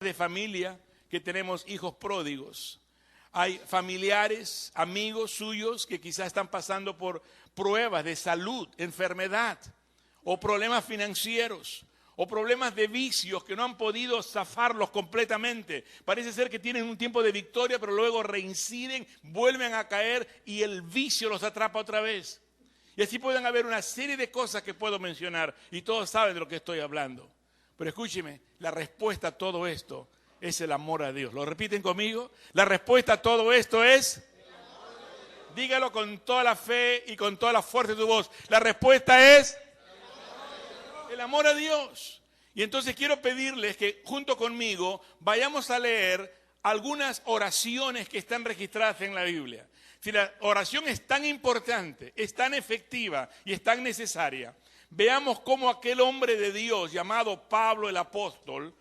de familia que tenemos hijos pródigos. Hay familiares, amigos suyos que quizás están pasando por pruebas de salud, enfermedad, o problemas financieros, o problemas de vicios que no han podido zafarlos completamente. Parece ser que tienen un tiempo de victoria, pero luego reinciden, vuelven a caer y el vicio los atrapa otra vez. Y así pueden haber una serie de cosas que puedo mencionar, y todos saben de lo que estoy hablando. Pero escúcheme, la respuesta a todo esto es el amor a Dios. ¿Lo repiten conmigo? La respuesta a todo esto es... Dígalo con toda la fe y con toda la fuerza de tu voz. La respuesta es... el amor a Dios. Y entonces quiero pedirles que junto conmigo vayamos a leer algunas oraciones que están registradas en la Biblia. Si la oración es tan importante, es tan efectiva y es tan necesaria, veamos cómo aquel hombre de Dios llamado Pablo el apóstol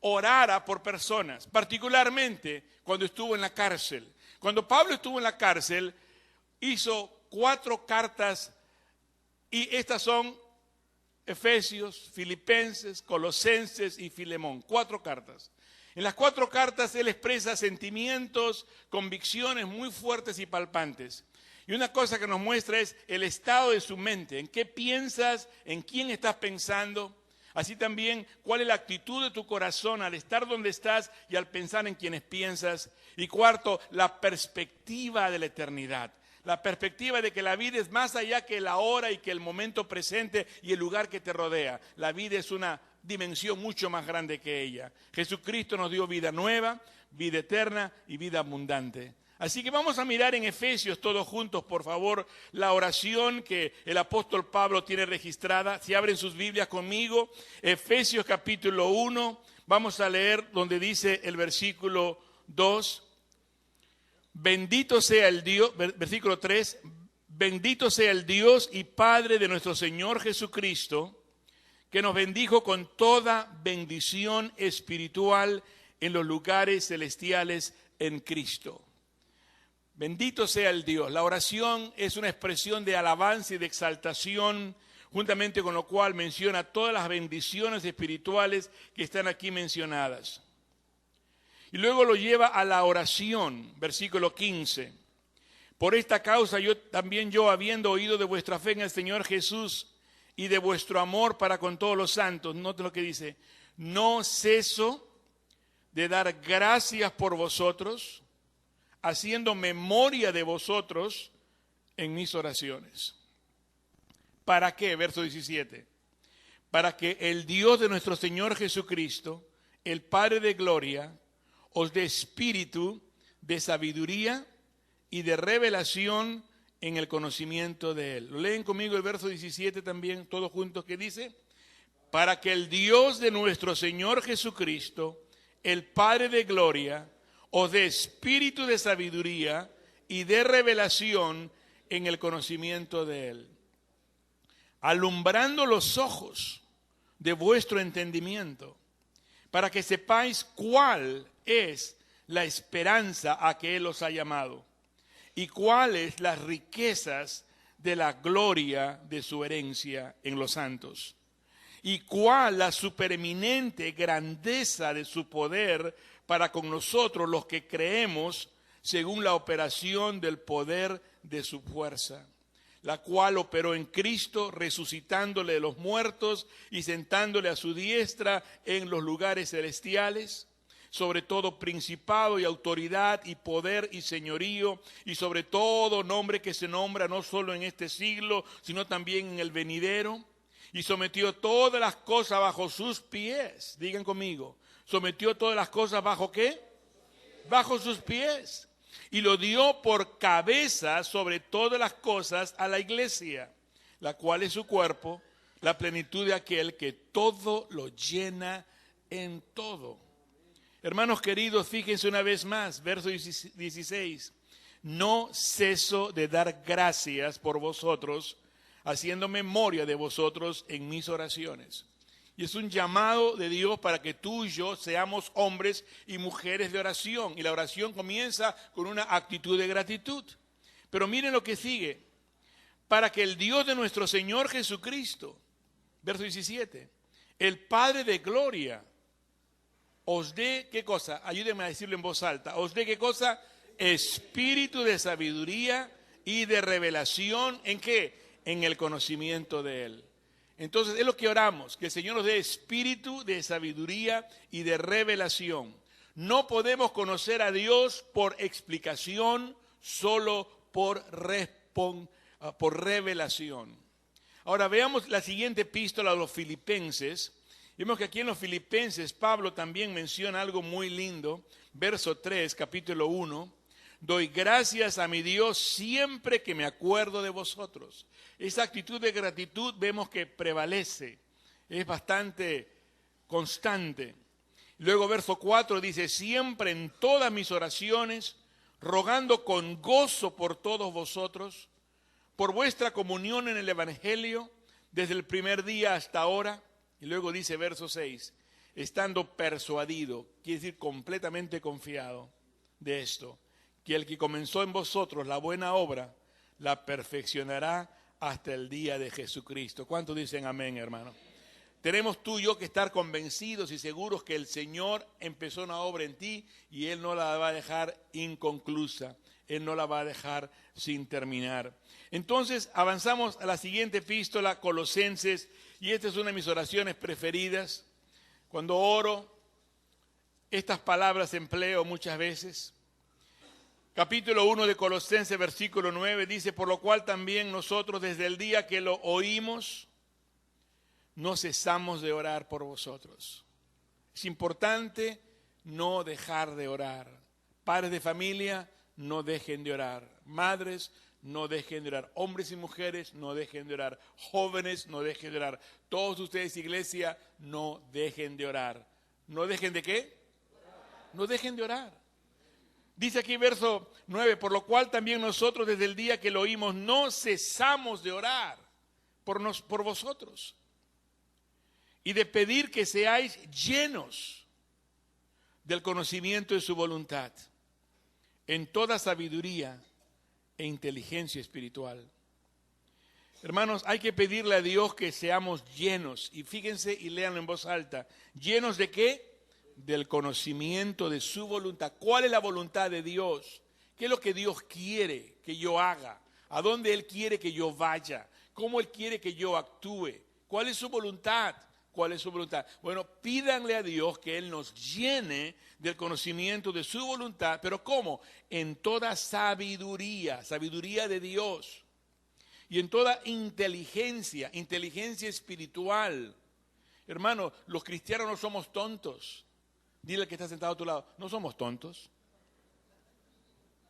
orara por personas, particularmente cuando estuvo en la cárcel. Cuando Pablo estuvo en la cárcel, hizo 4 cartas, y estas son Efesios, Filipenses, Colosenses y Filemón. 4 cartas. En las 4 cartas él expresa sentimientos, convicciones muy fuertes y palpantes. Y una cosa que nos muestra es el estado de su mente. ¿En qué piensas? ¿En quién estás pensando? Así también, ¿cuál es la actitud de tu corazón al estar donde estás y al pensar en quienes piensas? Y 4, la perspectiva de la eternidad. La perspectiva de que la vida es más allá que la hora y que el momento presente y el lugar que te rodea. La vida es una dimensión mucho más grande que ella. Jesucristo nos dio vida nueva, vida eterna y vida abundante. Así que vamos a mirar en Efesios todos juntos, por favor, la oración que el apóstol Pablo tiene registrada. Si abren sus Biblias conmigo, Efesios capítulo 1, vamos a leer donde dice el versículo 2. Bendito sea el Dios, versículo 3, bendito sea el Dios y Padre de nuestro Señor Jesucristo, que nos bendijo con toda bendición espiritual en los lugares celestiales en Cristo. Bendito sea el Dios. La oración es una expresión de alabanza y de exaltación, juntamente con lo cual menciona todas las bendiciones espirituales que están aquí mencionadas. Y luego lo lleva a la oración, versículo 15. Por esta causa yo, habiendo oído de vuestra fe en el Señor Jesús y de vuestro amor para con todos los santos, noten lo que dice, no ceso de dar gracias por vosotros, haciendo memoria de vosotros en mis oraciones. ¿Para qué? Verso 17. Para que el Dios de nuestro Señor Jesucristo, el Padre de gloria, os dé espíritu de sabiduría y de revelación en el conocimiento de Él. ¿Lo leen conmigo el verso 17 también, todos juntos, que dice? Para que el Dios de nuestro Señor Jesucristo, el Padre de gloria, os dé espíritu de sabiduría y de revelación en el conocimiento de Él, alumbrando los ojos de vuestro entendimiento, para que sepáis cuál es la esperanza a que Él os ha llamado y cuáles las riquezas de la gloria de su herencia en los santos y cuál la supereminente grandeza de su poder para con nosotros los que creemos según la operación del poder de su fuerza, la cual operó en Cristo, resucitándole de los muertos y sentándole a su diestra en los lugares celestiales, sobre todo principado y autoridad y poder y señorío, y sobre todo nombre que se nombra no solo en este siglo, sino también en el venidero, y sometió todas las cosas bajo sus pies. Digan conmigo, sometió todas las cosas ¿bajo qué? Bajo sus pies. Y lo dio por cabeza sobre todas las cosas a la iglesia, la cual es su cuerpo, la plenitud de aquel que todo lo llena en todo. Hermanos queridos, fíjense una vez más, verso 16. No ceso de dar gracias por vosotros, haciendo memoria de vosotros en mis oraciones. Y es un llamado de Dios para que tú y yo seamos hombres y mujeres de oración. Y la oración comienza con una actitud de gratitud. Pero miren lo que sigue. Para que el Dios de nuestro Señor Jesucristo, verso 17, el Padre de gloria, os dé, ¿qué cosa? Ayúdenme a decirlo en voz alta. Os dé, ¿qué cosa? Espíritu de sabiduría y de revelación. ¿En qué? En el conocimiento de Él. Entonces es lo que oramos, que el Señor nos dé espíritu de sabiduría y de revelación. No podemos conocer a Dios por explicación, solo por revelación. Ahora veamos la siguiente epístola a los Filipenses. Vemos que aquí en los Filipenses Pablo también menciona algo muy lindo. Verso 3, capítulo 1. Doy gracias a mi Dios siempre que me acuerdo de vosotros. Esa actitud de gratitud vemos que prevalece, es bastante constante. Luego verso 4 dice, siempre en todas mis oraciones, rogando con gozo por todos vosotros, por vuestra comunión en el Evangelio, desde el primer día hasta ahora. Y luego dice verso 6, estando persuadido, quiere decir completamente confiado de esto, que el que comenzó en vosotros la buena obra, la perfeccionará hasta el día de Jesucristo. ¿Cuántos dicen amén, hermano? Tenemos tú y yo que estar convencidos y seguros que el Señor empezó una obra en ti y Él no la va a dejar inconclusa. Él no la va a dejar sin terminar. Entonces avanzamos a la siguiente epístola, Colosenses, y esta es una de mis oraciones preferidas. Cuando oro, estas palabras empleo muchas veces. Capítulo 1 de Colosenses, versículo 9, dice, por lo cual también nosotros desde el día que lo oímos, no cesamos de orar por vosotros. Es importante no dejar de orar. Padres de familia, no dejen de orar. Madres, no dejen de orar. Hombres y mujeres, no dejen de orar. Jóvenes, no dejen de orar. Todos ustedes, iglesia, no dejen de orar. ¿No dejen de qué? No dejen de orar. Dice aquí verso 9, por lo cual también nosotros desde el día que lo oímos no cesamos de orar por vosotros y de pedir que seáis llenos del conocimiento de su voluntad en toda sabiduría e inteligencia espiritual. Hermanos, hay que pedirle a Dios que seamos llenos, y fíjense y léanlo en voz alta, ¿llenos de qué? Del conocimiento de su voluntad. ¿Cuál es la voluntad de Dios? ¿Qué es lo que Dios quiere que yo haga? ¿A dónde Él quiere que yo vaya? ¿Cómo Él quiere que yo actúe? ¿Cuál es su voluntad? ¿Cuál es su voluntad? Bueno, pídanle a Dios que Él nos llene del conocimiento de su voluntad, pero ¿cómo? En toda sabiduría, sabiduría de Dios, y en toda inteligencia, inteligencia espiritual. Hermano, los cristianos no somos tontos. Dile al que está sentado a tu lado, no somos tontos,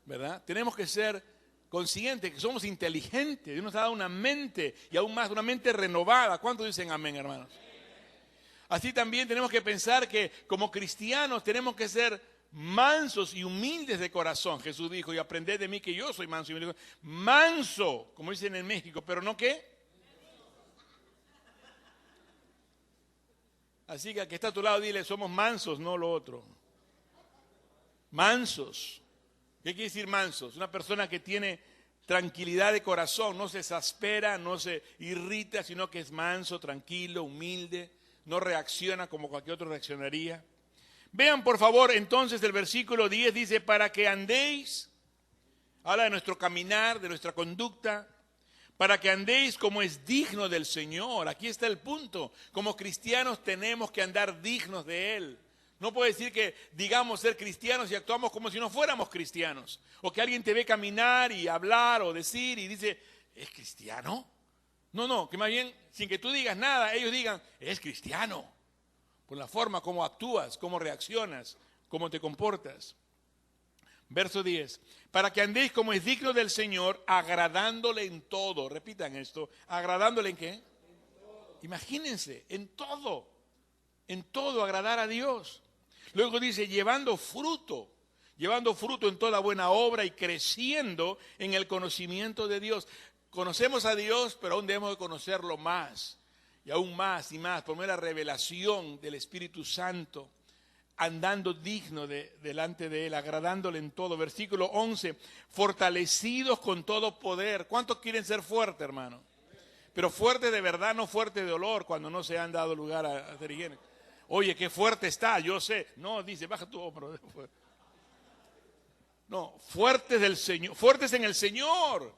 ¿verdad? Tenemos que ser conscientes que somos inteligentes. Dios nos ha dado una mente, y aún más, una mente renovada. ¿Cuántos dicen amén, hermanos? Así también tenemos que pensar que como cristianos tenemos que ser mansos y humildes de corazón. Jesús dijo, y aprended de mí que yo soy manso y humilde. Manso, como dicen en México, pero ¿no qué? Así que al que está a tu lado dile, somos mansos, no lo otro. Mansos. ¿Qué quiere decir mansos? Una persona que tiene tranquilidad de corazón, no se exaspera, no se irrita, sino que es manso, tranquilo, humilde, no reacciona como cualquier otro reaccionaría. Vean por favor entonces el versículo 10 dice, para que andéis, habla de nuestro caminar, de nuestra conducta, para que andéis como es digno del Señor. Aquí está el punto. Como cristianos tenemos que andar dignos de Él. No puede decir que digamos ser cristianos y actuamos como si no fuéramos cristianos. O que alguien te ve caminar y hablar o decir y dice, ¿es cristiano? No, que más bien, sin que tú digas nada, ellos digan, es cristiano. Por la forma como actúas, cómo reaccionas, cómo te comportas. Verso 10, para que andéis como es digno del Señor, agradándole en todo. Repitan esto, ¿agradándole en qué? En todo. Imagínense, en todo agradar a Dios. Luego dice, llevando fruto en toda buena obra y creciendo en el conocimiento de Dios. Conocemos a Dios, pero aún debemos de conocerlo más, y aún más y más, por medio de la revelación del Espíritu Santo, andando digno delante de Él, agradándole en todo. Versículo 11, fortalecidos con todo poder. ¿Cuántos quieren ser fuertes, hermano? Pero fuerte de verdad, no fuerte de olor, cuando no se han dado lugar a hacer higiene. Oye, qué fuerte está, yo sé. No, dice, baja tu hombro. No, fuertes del Señor, fuertes en el Señor.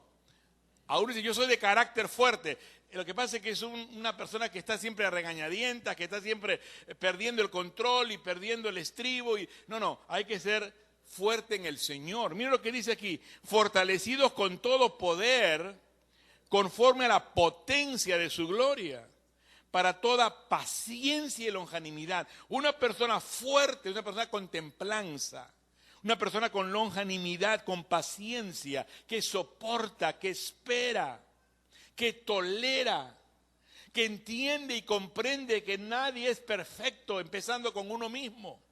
Aún dice, yo soy de carácter fuerte. Lo que pasa es que es una persona que está siempre a regañadientas, que está siempre perdiendo el control y perdiendo el estribo. No, hay que ser fuerte en el Señor. Mira lo que dice aquí, fortalecidos con todo poder, conforme a la potencia de su gloria, para toda paciencia y longanimidad. Una persona fuerte, una persona con templanza, una persona con longanimidad, con paciencia, que soporta, que espera, que tolera, que entiende y comprende que nadie es perfecto, empezando con uno mismo.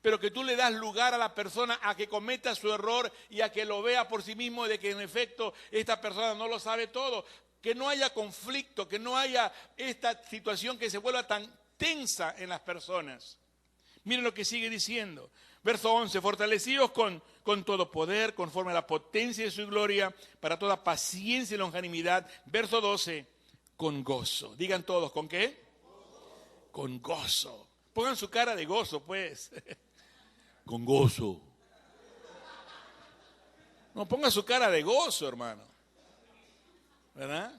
Pero que tú le das lugar a la persona a que cometa su error y a que lo vea por sí mismo de que en efecto esta persona no lo sabe todo. Que no haya conflicto, que no haya esta situación que se vuelva tan tensa en las personas. Miren lo que sigue diciendo. Verso 11, fortalecidos con todo poder, conforme a la potencia de su gloria, para toda paciencia y longanimidad. Verso 12, con gozo. Digan todos, ¿con qué? Con gozo. Pongan su cara de gozo, pues. Con gozo. No, pongan su cara de gozo, hermano. ¿Verdad?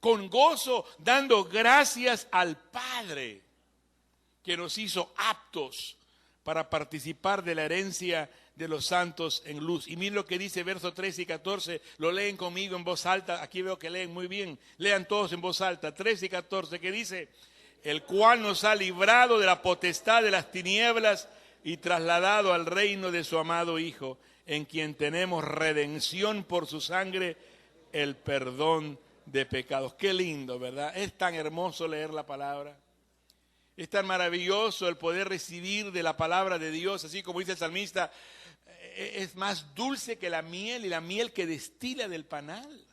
Con gozo, dando gracias al Padre, que nos hizo aptos para participar de la herencia de los santos en luz. Y miren lo que dice versos 13 y 14, lo leen conmigo en voz alta, aquí veo que leen muy bien, lean todos en voz alta, 13 y 14, que dice, el cual nos ha librado de la potestad de las tinieblas y trasladado al reino de su amado Hijo, en quien tenemos redención por su sangre, el perdón de pecados. Qué lindo, ¿verdad? Es tan hermoso leer la palabra. Es tan maravilloso el poder recibir de la palabra de Dios, así como dice el salmista, es más dulce que la miel y la miel que destila del panal.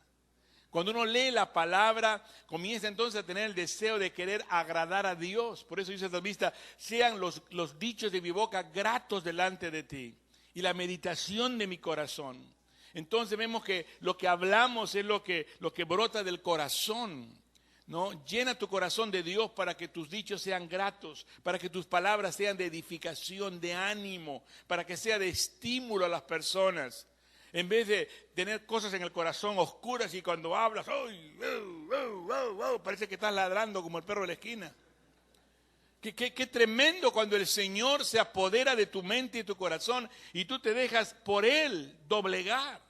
Cuando uno lee la palabra, comienza entonces a tener el deseo de querer agradar a Dios. Por eso dice el salmista, sean los dichos de mi boca gratos delante de ti y la meditación de mi corazón. Entonces vemos que lo que hablamos es lo que brota del corazón. ¿No? Llena tu corazón de Dios para que tus dichos sean gratos, para que tus palabras sean de edificación, de ánimo, para que sea de estímulo a las personas. En vez de tener cosas en el corazón oscuras y cuando hablas, ¡ay! Parece que estás ladrando como el perro de la esquina. Qué tremendo cuando el Señor se apodera de tu mente y tu corazón y tú te dejas por Él doblegar.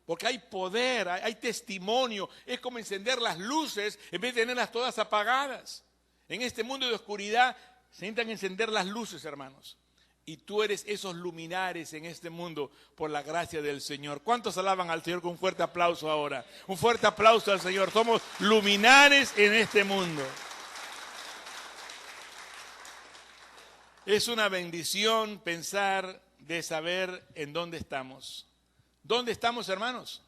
Porque hay poder, hay testimonio, es como encender las luces en vez de tenerlas todas apagadas. En este mundo de oscuridad se intentan encender las luces, hermanos. Y tú eres esos luminares en este mundo por la gracia del Señor. ¿Cuántos alaban al Señor con un fuerte aplauso ahora? Un fuerte aplauso al Señor. Somos luminares en este mundo. Es una bendición pensar de saber en dónde estamos. ¿Dónde estamos, hermanos?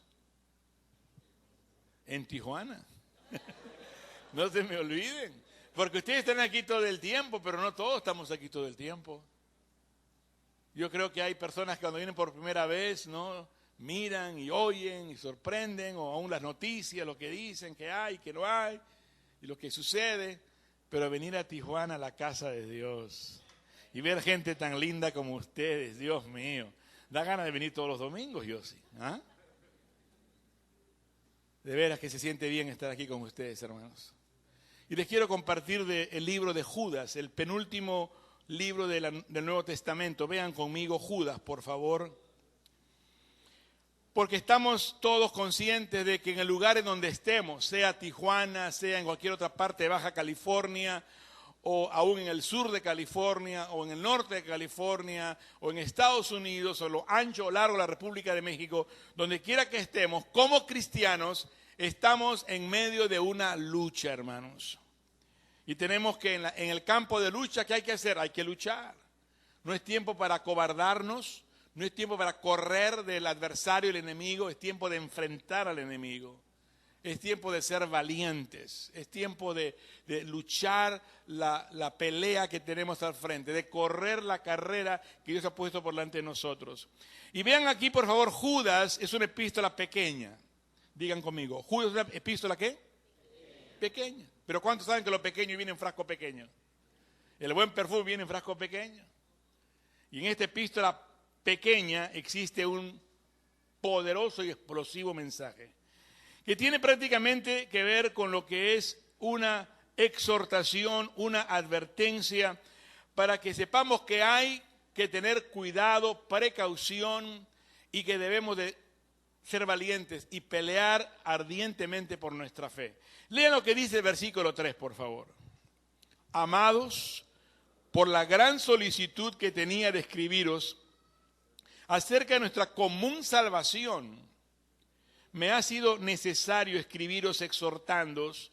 En Tijuana. No se me olviden. Porque ustedes están aquí todo el tiempo, pero no todos estamos aquí todo el tiempo. Yo creo que hay personas que cuando vienen por primera vez, ¿no? Miran y oyen y sorprenden, o aún las noticias, lo que dicen que hay, que no hay, y lo que sucede. Pero venir a Tijuana, a la casa de Dios, y ver gente tan linda como ustedes, Dios mío. Da ganas de venir todos los domingos, yo sí. ¿Ah? De veras que se siente bien estar aquí con ustedes, hermanos. Y les quiero compartir el libro de Judas, el penúltimo libro del Nuevo Testamento. Vean conmigo Judas, por favor. Porque estamos todos conscientes de que en el lugar en donde estemos, sea Tijuana, sea en cualquier otra parte de Baja California, o aún en el sur de California, o en el norte de California, o en Estados Unidos, o lo ancho o largo de la República de México, donde quiera que estemos, como cristianos, estamos en medio de una lucha, hermanos. Y tenemos que en el campo de lucha, ¿qué hay que hacer? Hay que luchar. No es tiempo para acobardarnos, no es tiempo para correr del adversario, el enemigo, es tiempo de enfrentar al enemigo. Es tiempo de ser valientes, es tiempo de luchar la pelea que tenemos al frente, de correr la carrera que Dios ha puesto por delante de nosotros. Y vean aquí, por favor, Judas es una epístola pequeña. Digan conmigo, ¿Judas es una epístola qué? Pequeña. Pero ¿cuántos saben que lo pequeño viene en frasco pequeño? El buen perfume viene en frasco pequeño. Y en esta epístola pequeña existe un poderoso y explosivo mensaje que tiene prácticamente que ver con lo que es una exhortación, una advertencia, para que sepamos que hay que tener cuidado, precaución y que debemos de ser valientes y pelear ardientemente por nuestra fe. Lean lo que dice el versículo 3, por favor. Amados, por la gran solicitud que tenía de escribiros acerca de nuestra común salvación, me ha sido necesario escribiros exhortándoos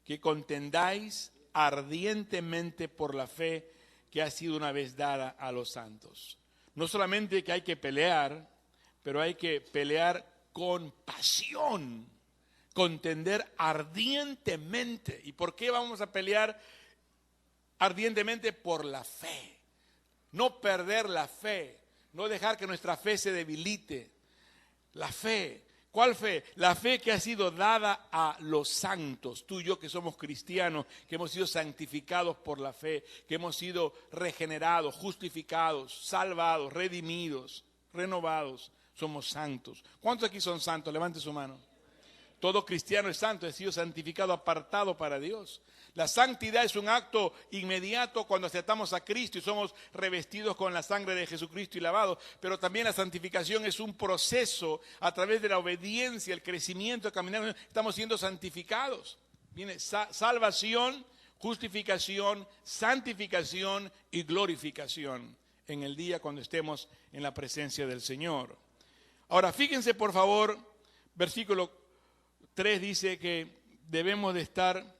que contendáis ardientemente por la fe que ha sido una vez dada a los santos. No solamente que hay que pelear, pero hay que pelear con pasión, contender ardientemente. ¿Y por qué vamos a pelear ardientemente? Por la fe. No perder la fe, no dejar que nuestra fe se debilite. La fe. ¿Cuál fe? La fe que ha sido dada a los santos, tú y yo que somos cristianos, que hemos sido santificados por la fe, que hemos sido regenerados, justificados, salvados, redimidos, renovados, somos santos. ¿Cuántos aquí son santos? Levante su mano. Todo cristiano es santo, ha sido santificado, apartado para Dios. La santidad es un acto inmediato cuando aceptamos a Cristo y somos revestidos con la sangre de Jesucristo y lavados, pero también la santificación es un proceso a través de la obediencia, el crecimiento, caminar, estamos siendo santificados. Viene salvación, justificación, santificación y glorificación en el día cuando estemos en la presencia del Señor. Ahora, fíjense por favor, versículo 3 dice que debemos de estar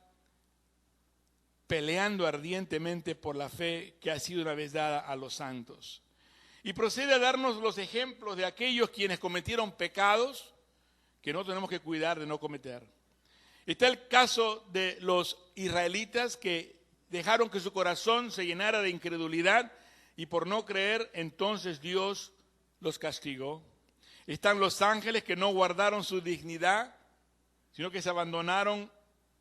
peleando ardientemente por la fe que ha sido una vez dada a los santos. Y procede a darnos los ejemplos de aquellos quienes cometieron pecados que no tenemos que cuidar de no cometer. Está el caso de los israelitas que dejaron que su corazón se llenara de incredulidad y por no creer, entonces Dios los castigó. Están los ángeles que no guardaron su dignidad, sino que se abandonaron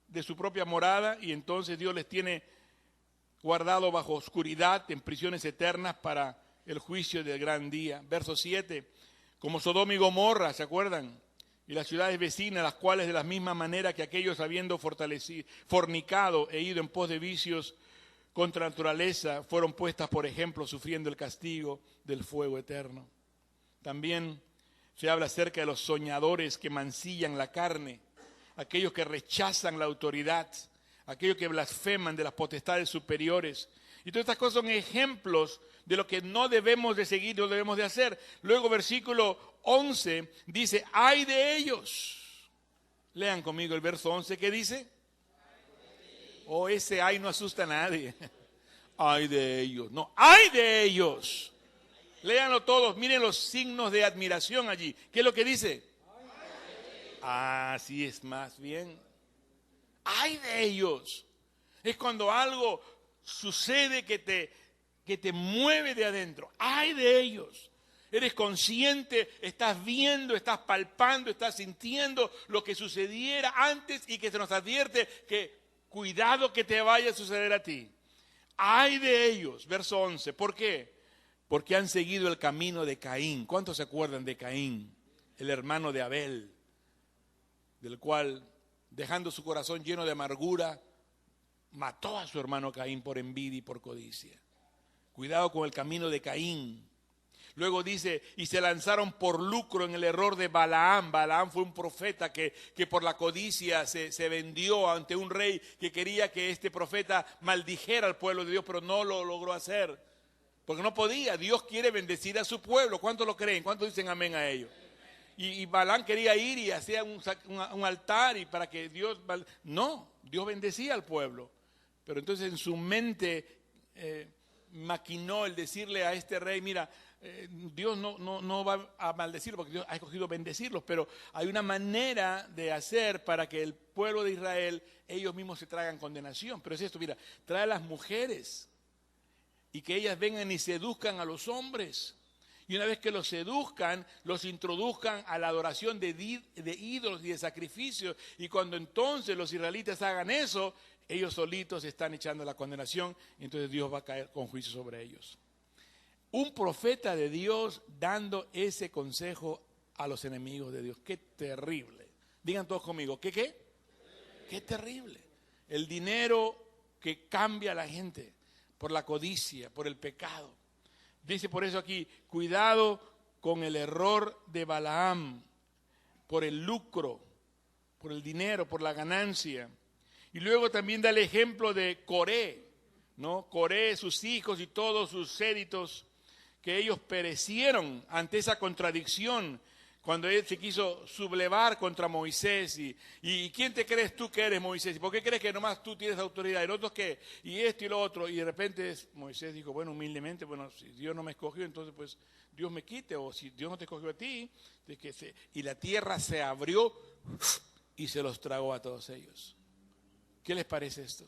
de su propia morada y entonces Dios les tiene guardado bajo oscuridad en prisiones eternas para el juicio del gran día. Verso 7, como Sodoma y Gomorra, ¿se acuerdan? Y las ciudades vecinas, las cuales de la misma manera que aquellos habiendo fornicado e ido en pos de vicios contra la naturaleza, fueron puestas por ejemplo sufriendo el castigo del fuego eterno. También se habla acerca de los soñadores que mancillan la carne, aquellos que rechazan la autoridad, aquellos que blasfeman de las potestades superiores. Y todas estas cosas son ejemplos de lo que no debemos de seguir, no debemos de hacer. Luego versículo 11 dice, ¡ay de ellos! Lean conmigo el verso 11, ¿qué dice? Oh, ese ay no asusta a nadie. ¡Ay de ellos! No, ¡ay de ellos! Léanlo todos, miren los signos de admiración allí. ¿Qué es lo que dice? Así es más bien. ¡Ay de ellos! Es cuando algo sucede que te mueve de adentro. ¡Ay de ellos! Eres consciente, estás viendo, estás palpando, estás sintiendo lo que sucediera antes y que se nos advierte que cuidado que te vaya a suceder a ti. ¡Ay de ellos! Verso 11. ¿Por qué? Porque han seguido el camino de Caín. ¿Cuántos se acuerdan de Caín? El hermano de Abel, del cual, dejando su corazón lleno de amargura, mató a su hermano Caín por envidia y por codicia. Cuidado con el camino de Caín. Luego dice, y se lanzaron por lucro en el error de Balaam. Balaam fue un profeta que por la codicia se vendió ante un rey que quería que este profeta maldijera al pueblo de Dios, pero no lo logró hacer, porque no podía. Dios quiere bendecir a su pueblo. ¿Cuántos lo creen? ¿Cuántos dicen amén a ello? Y Balaam quería ir y hacía un altar y para que Dios... No, Dios bendecía al pueblo. Pero entonces en su mente maquinó el decirle a este rey, mira, Dios no va a maldecirlo porque Dios ha escogido bendecirlos, pero hay una manera de hacer para que el pueblo de Israel, ellos mismos se traigan condenación. Pero es esto, mira, trae a las mujeres y que ellas vengan y seduzcan a los hombres. Y una vez que los seduzcan, los introduzcan a la adoración de ídolos y de sacrificios. Y cuando entonces los israelitas hagan eso, ellos solitos están echando la condenación, y entonces Dios va a caer con juicio sobre ellos. Un profeta de Dios dando ese consejo a los enemigos de Dios. ¡Qué terrible! Digan todos conmigo, ¿qué? ¡Qué terrible! El dinero que cambia a la gente por la codicia, por el pecado. Dice por eso aquí, cuidado con el error de Balaam, por el lucro, por el dinero, por la ganancia. Y luego también da el ejemplo de Coré, ¿no? Coré, sus hijos y todos sus séditos, que ellos perecieron ante esa contradicción cuando él se quiso sublevar contra Moisés. ¿Y quién te crees tú que eres, Moisés? ¿Y por qué crees que nomás tú tienes autoridad? ¿Y los otros qué? Y esto y lo otro. Y de repente Moisés dijo, bueno, humildemente, bueno, si Dios no me escogió, entonces pues Dios me quite. O si Dios no te escogió a ti, y la tierra se abrió y se los tragó a todos ellos. ¿Qué les parece esto?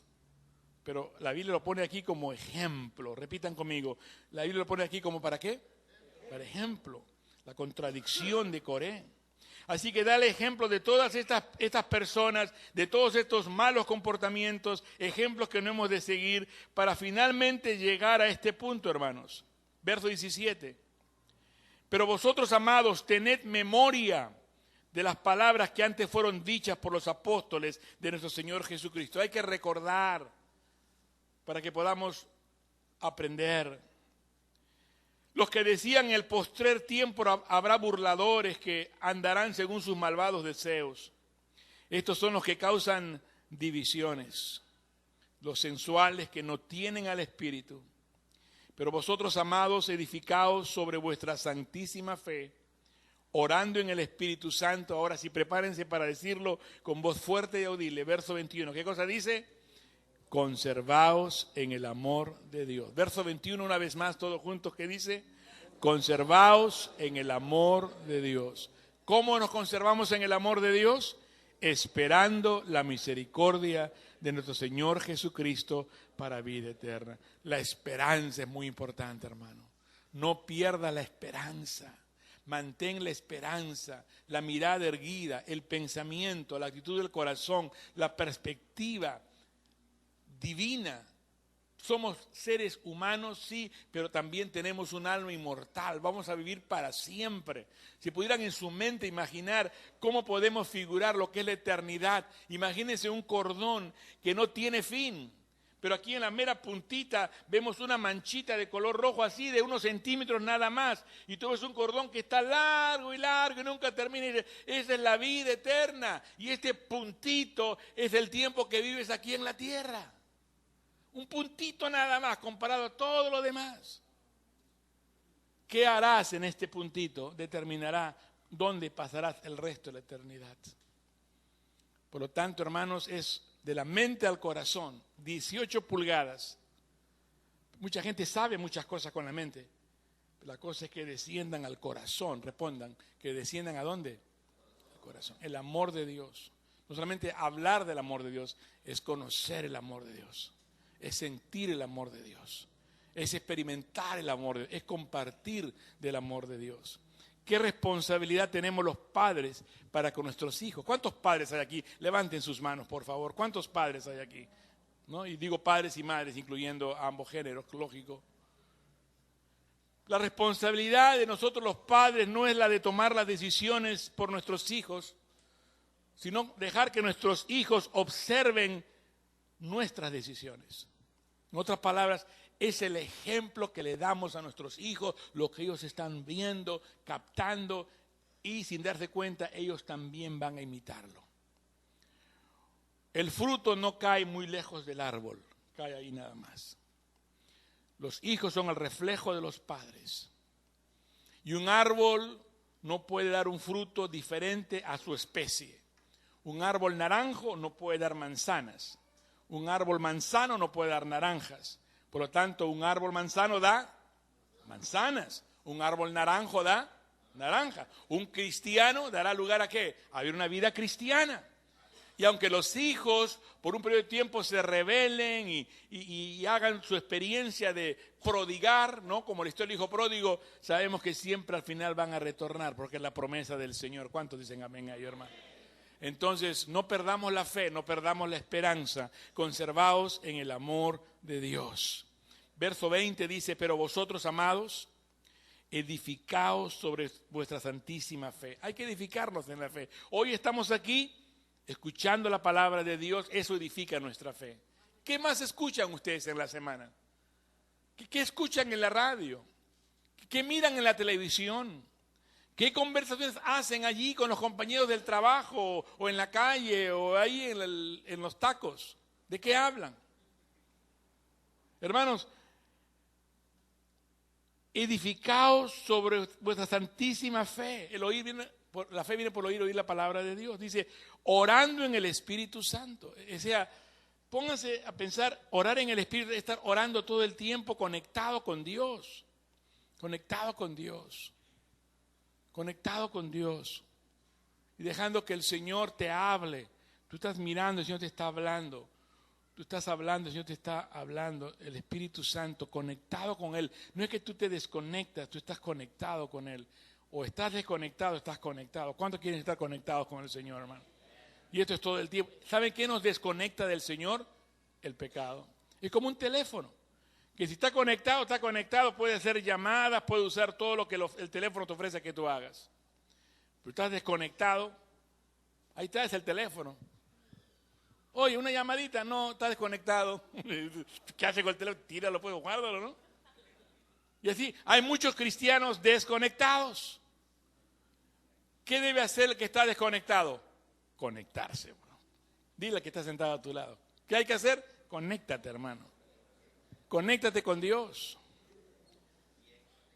Pero la Biblia lo pone aquí como ejemplo. Repitan conmigo. La Biblia lo pone aquí como ¿para qué? Para ejemplo. La contradicción de Coré. Así que da el ejemplo de todas estas personas, de todos estos malos comportamientos, ejemplos que no hemos de seguir, para finalmente llegar a este punto, hermanos. Verso 17. Pero vosotros, amados, tened memoria de las palabras que antes fueron dichas por los apóstoles de nuestro Señor Jesucristo. Hay que recordar para que podamos aprender. Los que decían en el postrer tiempo habrá burladores que andarán según sus malvados deseos. Estos son los que causan divisiones, los sensuales que no tienen al Espíritu. Pero vosotros, amados, edificaos sobre vuestra santísima fe, orando en el Espíritu Santo. Ahora sí, prepárense para decirlo con voz fuerte y audible. Verso 21. ¿Qué cosa dice? Conservaos en el amor de Dios. Verso 21, una vez más, todos juntos, ¿qué dice? Conservaos en el amor de Dios. ¿Cómo nos conservamos en el amor de Dios? Esperando la misericordia de nuestro Señor Jesucristo para vida eterna. La esperanza es muy importante, hermano. No pierda la esperanza. Mantén la esperanza, la mirada erguida, el pensamiento, la actitud del corazón, la perspectiva divina. Somos seres humanos, sí, pero también tenemos un alma inmortal. Vamos a vivir para siempre. Si pudieran en su mente imaginar cómo podemos figurar lo que es la eternidad, imagínense un cordón que no tiene fin. Pero aquí en la mera puntita vemos una manchita de color rojo así de unos centímetros nada más. Y todo es un cordón que está largo y nunca termina. Esa es la vida eterna. Y este puntito es el tiempo que vives aquí en la tierra. Un puntito nada más comparado a todo lo demás. ¿Qué harás en este puntito? Determinará dónde pasarás el resto de la eternidad. Por lo tanto, hermanos, es de la mente al corazón, 18 pulgadas. Mucha gente sabe muchas cosas con la mente. La cosa es que desciendan al corazón, respondan, que desciendan ¿a dónde? Al corazón. El amor de Dios. No solamente hablar del amor de Dios, es conocer el amor de Dios. Es sentir el amor de Dios. Es experimentar el amor de Dios. Es compartir del amor de Dios. ¿Qué responsabilidad tenemos los padres para con nuestros hijos? ¿Cuántos padres hay aquí? Levanten sus manos, por favor. ¿Cuántos padres hay aquí? ¿No? Y digo padres y madres, incluyendo a ambos géneros, lógico. La responsabilidad de nosotros los padres no es la de tomar las decisiones por nuestros hijos, sino dejar que nuestros hijos observen nuestras decisiones. En otras palabras, es el ejemplo que le damos a nuestros hijos, lo que ellos están viendo, captando, y sin darse cuenta, ellos también van a imitarlo. El fruto no cae muy lejos del árbol, cae ahí nada más. Los hijos son el reflejo de los padres. Y un árbol no puede dar un fruto diferente a su especie. Un árbol naranjo no puede dar manzanas. Un árbol manzano no puede dar naranjas. Por lo tanto, un árbol manzano da manzanas. Un árbol naranjo da naranja. Un cristiano dará lugar ¿a qué? A vivir una vida cristiana. Y aunque los hijos por un periodo de tiempo se rebelen y hagan su experiencia de prodigar, ¿no? Como la historia del hijo pródigo, sabemos que siempre al final van a retornar porque es la promesa del Señor. ¿Cuántos dicen amén ahí, hermano? Entonces, no perdamos la fe, no perdamos la esperanza, conservaos en el amor de Dios. Verso 20 dice, pero vosotros, amados, edificaos sobre vuestra santísima fe. Hay que edificarnos en la fe. Hoy estamos aquí escuchando la palabra de Dios, eso edifica nuestra fe. ¿Qué más escuchan ustedes en la semana? ¿Qué escuchan en la radio? ¿Qué miran en la televisión? ¿Qué conversaciones hacen allí con los compañeros del trabajo o en la calle o ahí en los tacos? ¿De qué hablan? Hermanos, edificaos sobre vuestra santísima fe. La fe viene por oír la palabra de Dios. Dice, orando en el Espíritu Santo. O sea, pónganse a pensar, orar en el Espíritu, estar orando todo el tiempo conectado con Dios. Conectado con Dios. Conectado con Dios. Y dejando que el Señor te hable. Tú estás mirando, el Señor te está hablando. Tú estás hablando, el Señor te está hablando, el Espíritu Santo, conectado con Él. No es que tú te desconectas, tú estás conectado con Él. O estás desconectado, estás conectado. ¿Cuántos quieren estar conectados con el Señor, hermano? Y esto es todo el tiempo. ¿Saben qué nos desconecta del Señor? El pecado. Es como un teléfono, que si está conectado, puede hacer llamadas, puede usar todo lo que el teléfono te ofrece que tú hagas. Pero estás desconectado, ahí está, es el teléfono. Oye, una llamadita, no, está desconectado. ¿Qué hace con el teléfono? Tíralo, pues, guárdalo, ¿no? Y así, hay muchos cristianos desconectados. ¿Qué debe hacer el que está desconectado? Conectarse, bro. Dile al que está sentado a tu lado. ¿Qué hay que hacer? Conéctate, hermano. Conéctate con Dios.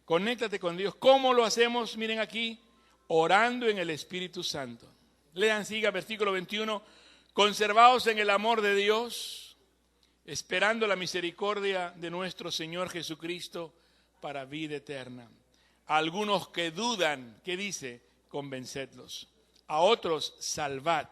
Conéctate con Dios. ¿Cómo lo hacemos? Miren aquí, orando en el Espíritu Santo. Lean, siga, versículo 21. Conservaos en el amor de Dios, esperando la misericordia de nuestro Señor Jesucristo para vida eterna. A algunos que dudan, ¿qué dice? Convencedlos. A otros, salvad,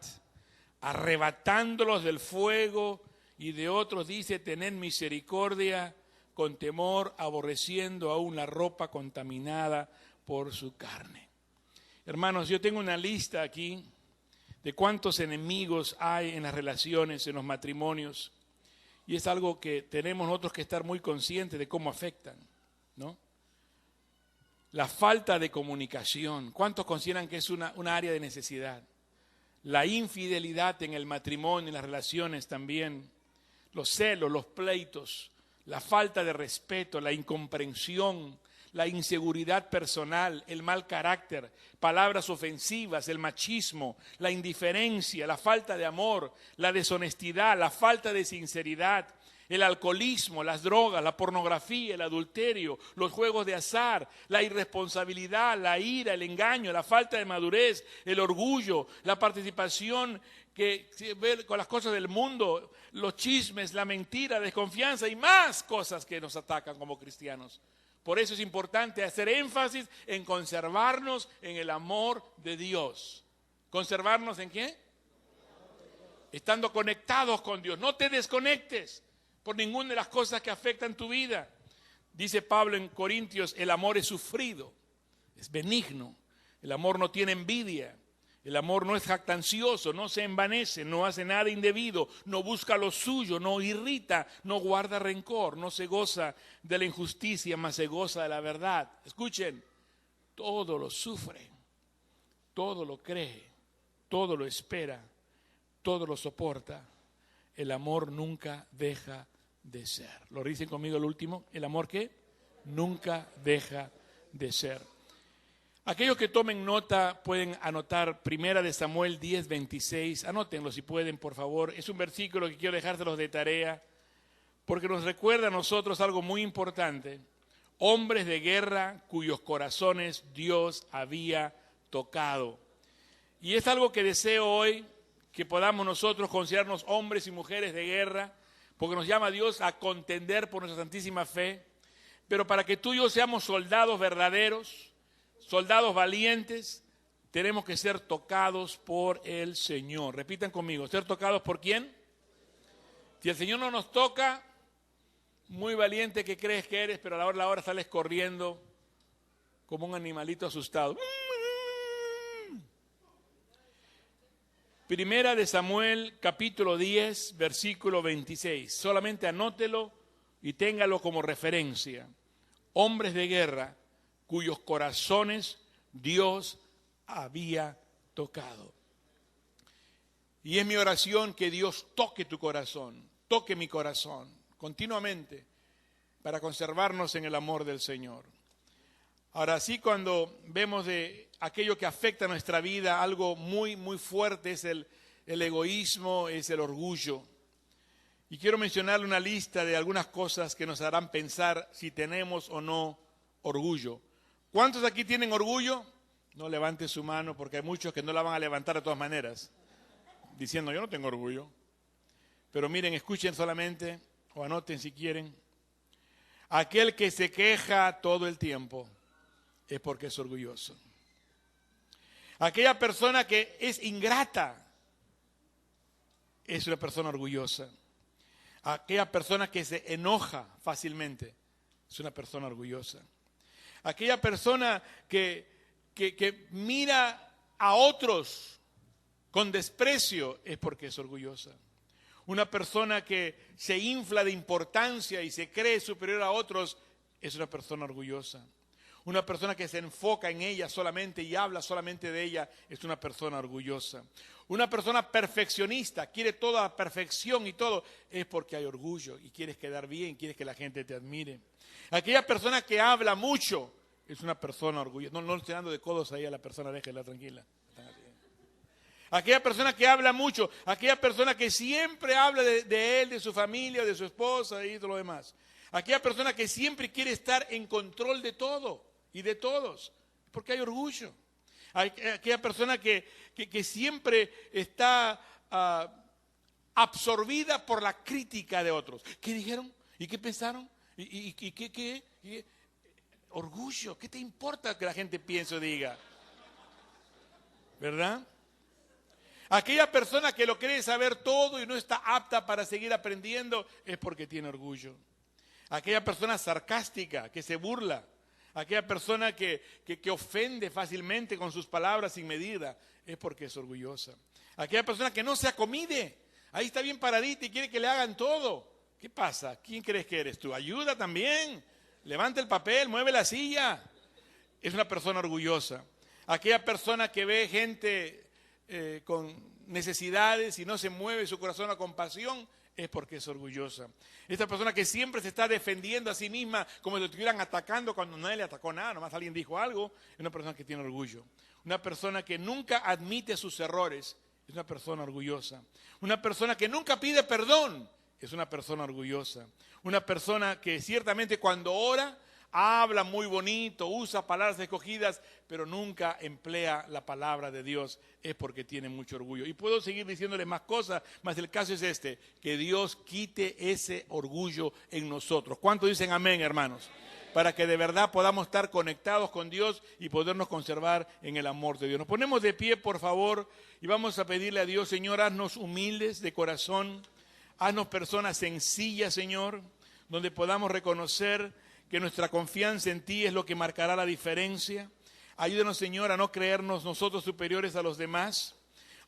arrebatándolos del fuego, y de otros dice, tened misericordia con temor, aborreciendo aún la ropa contaminada por su carne. Hermanos, yo tengo una lista aquí de cuántos enemigos hay en las relaciones, en los matrimonios, y es algo que tenemos nosotros que estar muy conscientes de cómo afectan, ¿no? La falta de comunicación, ¿cuántos consideran que es una área de necesidad? La infidelidad en el matrimonio, en las relaciones también, los celos, los pleitos, la falta de respeto, la incomprensión, la inseguridad personal, el mal carácter, palabras ofensivas, el machismo, la indiferencia, la falta de amor, la deshonestidad, la falta de sinceridad, el alcoholismo, las drogas, la pornografía, el adulterio, los juegos de azar, la irresponsabilidad, la ira, el engaño, la falta de madurez, el orgullo, la participación que ve con las cosas del mundo, los chismes, la mentira, la desconfianza y más cosas que nos atacan como cristianos. Por eso es importante hacer énfasis en conservarnos en el amor de Dios. ¿Conservarnos en qué? Estando conectados con Dios. No te desconectes por ninguna de las cosas que afectan tu vida. Dice Pablo en Corintios, el amor es sufrido, es benigno. El amor no tiene envidia. El amor no es jactancioso, no se envanece, no hace nada indebido, no busca lo suyo, no irrita, no guarda rencor, no se goza de la injusticia, mas se goza de la verdad. Escuchen, todo lo sufre, todo lo cree, todo lo espera, todo lo soporta. El amor nunca deja de ser. ¿Lo dicen conmigo el último? ¿El amor qué? Nunca deja de ser. Aquellos que tomen nota pueden anotar 1 Samuel 10:26. Anótenlo si pueden, por favor. Es un versículo que quiero dejárselos de tarea porque nos recuerda a nosotros algo muy importante. Hombres de guerra cuyos corazones Dios había tocado. Y es algo que deseo hoy que podamos nosotros considerarnos hombres y mujeres de guerra, porque nos llama Dios a contender por nuestra santísima fe. Pero para que tú y yo seamos soldados verdaderos, soldados valientes, tenemos que ser tocados por el Señor. Repitan conmigo, ¿ser tocados por quién? Si el Señor no nos toca, muy valiente que crees que eres, pero a la hora sales corriendo como un animalito asustado. Primera de Samuel, capítulo 10, versículo 26. Solamente anótelo y téngalo como referencia. Hombres de guerra cuyos corazones Dios había tocado. Y es mi oración que Dios toque tu corazón, toque mi corazón continuamente para conservarnos en el amor del Señor. Ahora sí, cuando vemos de aquello que afecta a nuestra vida, algo muy, muy fuerte es el egoísmo, es el orgullo. Y quiero mencionarle una lista de algunas cosas que nos harán pensar si tenemos o no orgullo. ¿Cuántos aquí tienen orgullo? No levante su mano porque hay muchos que no la van a levantar de todas maneras, diciendo yo no tengo orgullo. Pero miren, escuchen solamente o anoten si quieren. Aquel que se queja todo el tiempo es porque es orgulloso. Aquella persona que es ingrata es una persona orgullosa. Aquella persona que se enoja fácilmente es una persona orgullosa. Aquella persona que mira a otros con desprecio es porque es orgullosa. Una persona que se infla de importancia y se cree superior a otros es una persona orgullosa. Una persona que se enfoca en ella solamente y habla solamente de ella es una persona orgullosa. Una persona perfeccionista, quiere toda la perfección y todo, es porque hay orgullo y quieres quedar bien, quieres que la gente te admire. Aquella persona que habla mucho es una persona orgullosa. No estoy dando de codos ahí a la persona, déjela tranquila. Aquella persona que habla mucho, aquella persona que siempre habla de él, de su familia, de su esposa y de lo demás. Aquella persona que siempre quiere estar en control de todo y de todos, porque hay orgullo. Aquella persona que siempre está absorbida por la crítica de otros. ¿Qué dijeron? ¿Y qué pensaron? ¿Y qué? Orgullo. ¿Qué te importa que la gente piense o diga? ¿Verdad? Aquella persona que lo cree saber todo y no está apta para seguir aprendiendo es porque tiene orgullo. Aquella persona sarcástica que se burla, aquella persona que ofende fácilmente con sus palabras sin medida es porque es orgullosa. Aquella persona que no se acomide, ahí está bien paradita y quiere que le hagan todo. ¿Qué pasa? ¿Quién crees que eres tú? Ayuda también, levanta el papel, mueve la silla. Es una persona orgullosa. Aquella persona que ve gente con necesidades y no se mueve su corazón a compasión es porque es orgullosa. Esta persona que siempre se está defendiendo a sí misma como si lo estuvieran atacando cuando nadie le atacó nada, nomás alguien dijo algo, es una persona que tiene orgullo. Una persona que nunca admite sus errores es una persona orgullosa. Una persona que nunca pide perdón es una persona orgullosa. Una persona que ciertamente cuando ora habla muy bonito, usa palabras escogidas, pero nunca emplea la palabra de Dios, es porque tiene mucho orgullo. Y puedo seguir diciéndole más cosas, mas el caso es este, que Dios quite ese orgullo en nosotros. ¿Cuántos dicen amén, hermanos? Para que de verdad podamos estar conectados con Dios y podernos conservar en el amor de Dios. Nos ponemos de pie, por favor, y vamos a pedirle a Dios, Señor, haznos humildes de corazón, haznos personas sencillas, Señor, donde podamos reconocer que nuestra confianza en ti es lo que marcará la diferencia. Ayúdanos, Señor, a no creernos nosotros superiores a los demás.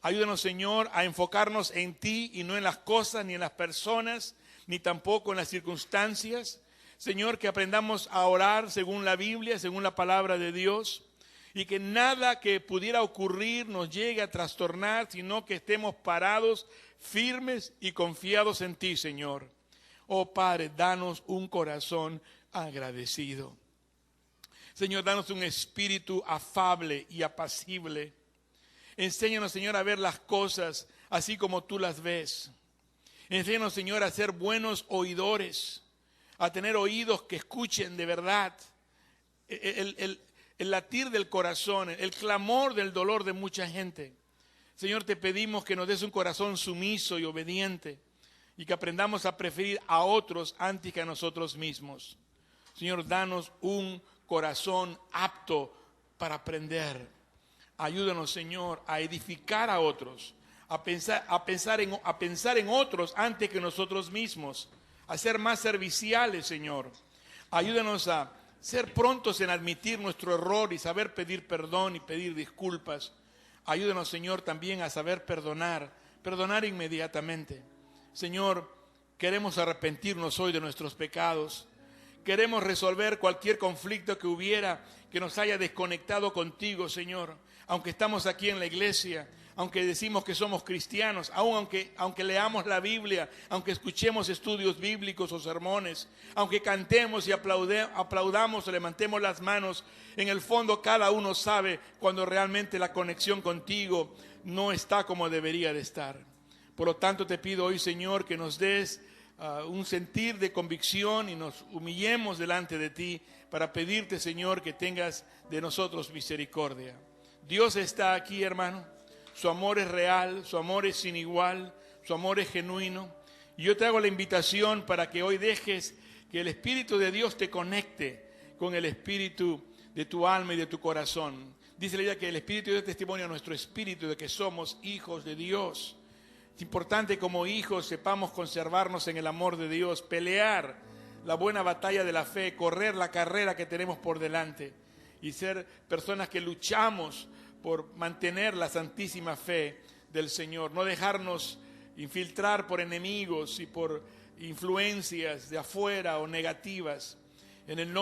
Ayúdanos, Señor, a enfocarnos en ti y no en las cosas, ni en las personas, ni tampoco en las circunstancias. Señor, que aprendamos a orar según la Biblia, según la palabra de Dios, y que nada que pudiera ocurrir nos llegue a trastornar, sino que estemos parados, firmes y confiados en ti, Señor. Oh Padre, danos un corazón agradecido. Señor, danos un espíritu afable y apacible. Enséñanos, Señor, a ver las cosas así como tú las ves. Enséñanos, Señor, a ser buenos oidores, a tener oídos que escuchen de verdad el latir del corazón, el clamor del dolor de mucha gente. Señor, te pedimos que nos des un corazón sumiso y obediente y que aprendamos a preferir a otros antes que a nosotros mismos. Señor, danos un corazón apto para aprender. Ayúdanos, Señor, a edificar a otros, a pensar en otros antes que nosotros mismos, a ser más serviciales, Señor. Ayúdanos a ser prontos en admitir nuestro error y saber pedir perdón y pedir disculpas. Ayúdanos, Señor, también a saber perdonar inmediatamente. Señor, queremos arrepentirnos hoy de nuestros pecados. Queremos resolver cualquier conflicto que hubiera, que nos haya desconectado contigo, Señor. Aunque estamos aquí en la iglesia, aunque decimos que somos cristianos, aunque leamos la Biblia, aunque escuchemos estudios bíblicos o sermones, aunque cantemos y aplaudamos o levantemos las manos, en el fondo cada uno sabe cuando realmente la conexión contigo no está como debería de estar. Por lo tanto, te pido hoy, Señor, que nos des un sentir de convicción y nos humillemos delante de ti para pedirte, Señor, que tengas de nosotros misericordia. Dios está aquí, hermano. Su amor es real, su amor es sin igual, su amor es genuino. Y yo te hago la invitación para que hoy dejes que el Espíritu de Dios te conecte con el espíritu de tu alma y de tu corazón. Dice la Biblia que el Espíritu de Dios testimonio a nuestro espíritu de que somos hijos de Dios. Es importante como hijos sepamos conservarnos en el amor de Dios, pelear la buena batalla de la fe, correr la carrera que tenemos por delante y ser personas que luchamos por mantener la santísima fe del Señor, no dejarnos infiltrar por enemigos y por influencias de afuera o negativas. En el nombre